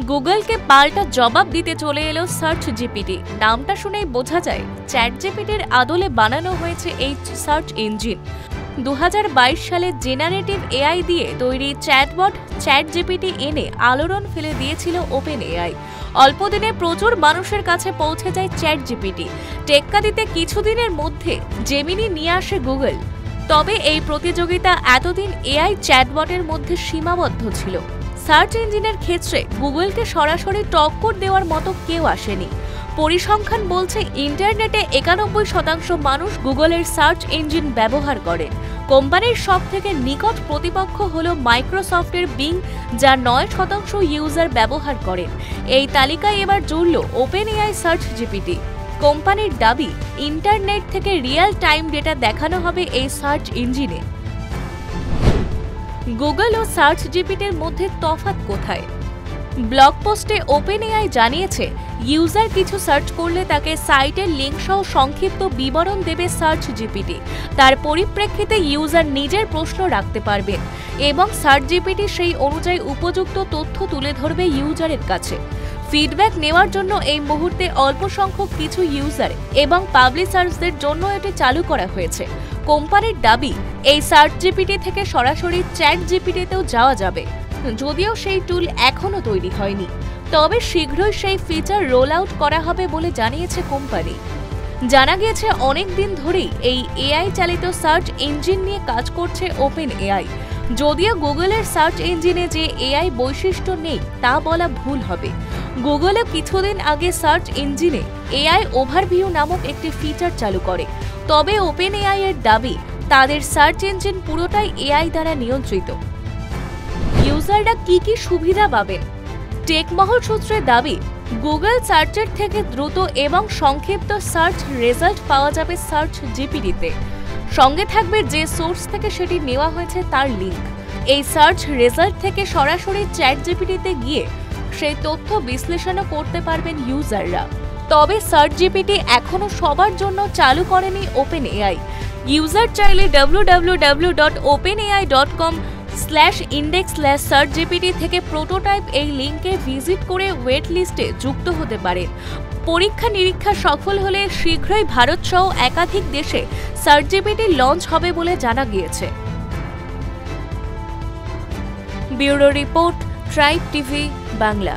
গুগলকে পাল্টা জবাব দিতে চলে এলো সার্চ জিপিটি। নামটা শুনেই বোঝা যায় চ্যাট জিপিটির আদলে বানানো হয়েছে এই সার্চ ইঞ্জিন। 2022 সালে জেনারেটিভ এআই দিয়ে তৈরি চ্যাটবট চ্যাট জিপিটি এনে আলোড়ন ফেলে দিয়েছিল ওপেন এআই। অল্প দিনে প্রচুর মানুষের কাছে পৌঁছে যায় চ্যাট জিপিটি। টেক্কা দিতে কিছুদিনের মধ্যে জেমিনি নিয়ে আসে গুগল। তবে এই প্রতিযোগিতা এতদিন এআই চ্যাটবটের মধ্যে সীমাবদ্ধ ছিল। সার্চ ইঞ্জিনের ক্ষেত্রে গুগলকে সরাসরি টক্কর দেওয়ার মতো কেউ আসেনি। পরিসংখ্যান বলছে ইন্টারনেটে 91% মানুষ গুগলের সার্চ ইঞ্জিন ব্যবহার করে। কোম্পানির সবথেকে নিকট প্রতিপক্ষ হল মাইক্রোসফটের বিং, যা 9% ইউজার ব্যবহার করেন। এই তালিকায় এবার জুড়ল ওপেন এআই সার্চ জিপিটি। কোম্পানির দাবি, ইন্টারনেট থেকে রিয়েল টাইম ডেটা দেখানো হবে এই সার্চ ইঞ্জিনে। গুগল ও সার্চ জিপিটির মধ্যে তফাৎ কোথায়? ব্লগ পোস্টে ওপেন এআই জানিয়েছে, ইউজার কিছু সার্চ করলে তাকে সাইটের লিঙ্ক সহ সংক্ষিপ্ত বিবরণ দেবে সার্চ জিপিটি। তার পরিপ্রেক্ষিতে ইউজার নিজের প্রশ্ন রাখতে পারবেন এবং সার্চ জিপিটি সেই অনুযায়ী উপযুক্ত তথ্য তুলে ধরবে ইউজারের কাছে। ফিডব্যাক নেওয়ার জন্য এই মুহূর্তে অল্প সংখ্যক কিছু ইউজার এবং পাবলিশার্সদের জন্য এটি চালু করা হয়েছে। কোম্পানির দাবি, এই সার্চ জিপিটি থেকে সরাসরি চ্যাট জিপিটিতেও যাওয়া যাবে, যদিও সেই টুল এখনও তৈরি হয়নি। তবে শীঘ্রই সেই ফিচার রোল আউট করা হবে বলে জানিয়েছে কোম্পানি। জানা গিয়েছে অনেক দিন ধরেই এই এআই চালিত সার্চ ইঞ্জিন নিয়ে কাজ করছে ওপেন এআই। যদিও গুগলের সার্চ ইঞ্জিনে যে এআই বৈশিষ্ট্য নেই তা বলা ভুল হবে। গুগলে কিছুদিন আগে সার্চ ইঞ্জিনে এআই ওভারভিউ নামক একটি ফিচার চালু করে। তবে ওপেন এআই এর দাবি, তাদের সার্চ ইঞ্জিন পুরোটাই এআই দ্বারা নিয়ন্ত্রিত। ইউজাররা কি কি সুবিধা পাবেন? টেকমহল সূত্রে দাবি, গুগল সার্চের থেকে দ্রুত এবং সংক্ষিপ্ত সার্চ রেজাল্ট পাওয়া যাবে সার্চ জিপিটিতে। সঙ্গে থাকবে যে সোর্স থেকে সেটি নেওয়া হয়েছে তার লিঙ্ক। এই সার্চ রেজাল্ট থেকে সরাসরি চ্যাট জিপিটিতে গিয়ে সেই তথ্য বিশ্লেষণও করতে পারবেন ইউজাররা। তবে সার্চ জিপিটি এখনও সবার জন্য চালু করেনি ওপেন এআই। ইউজার চাইলে www.openai.com/index/searchgpt থেকে প্রোটোটাইপ এই লিঙ্কে ভিজিট করে ওয়েট লিস্টে যুক্ত হতে পারেন। পরীক্ষা নিরীক্ষা সফল হলে শীঘ্রই ভারত সহ একাধিক দেশে সার্চ জিপিটি লঞ্চ হবে বলে জানা গিয়েছে। Bureau report, tribe TV Bangla.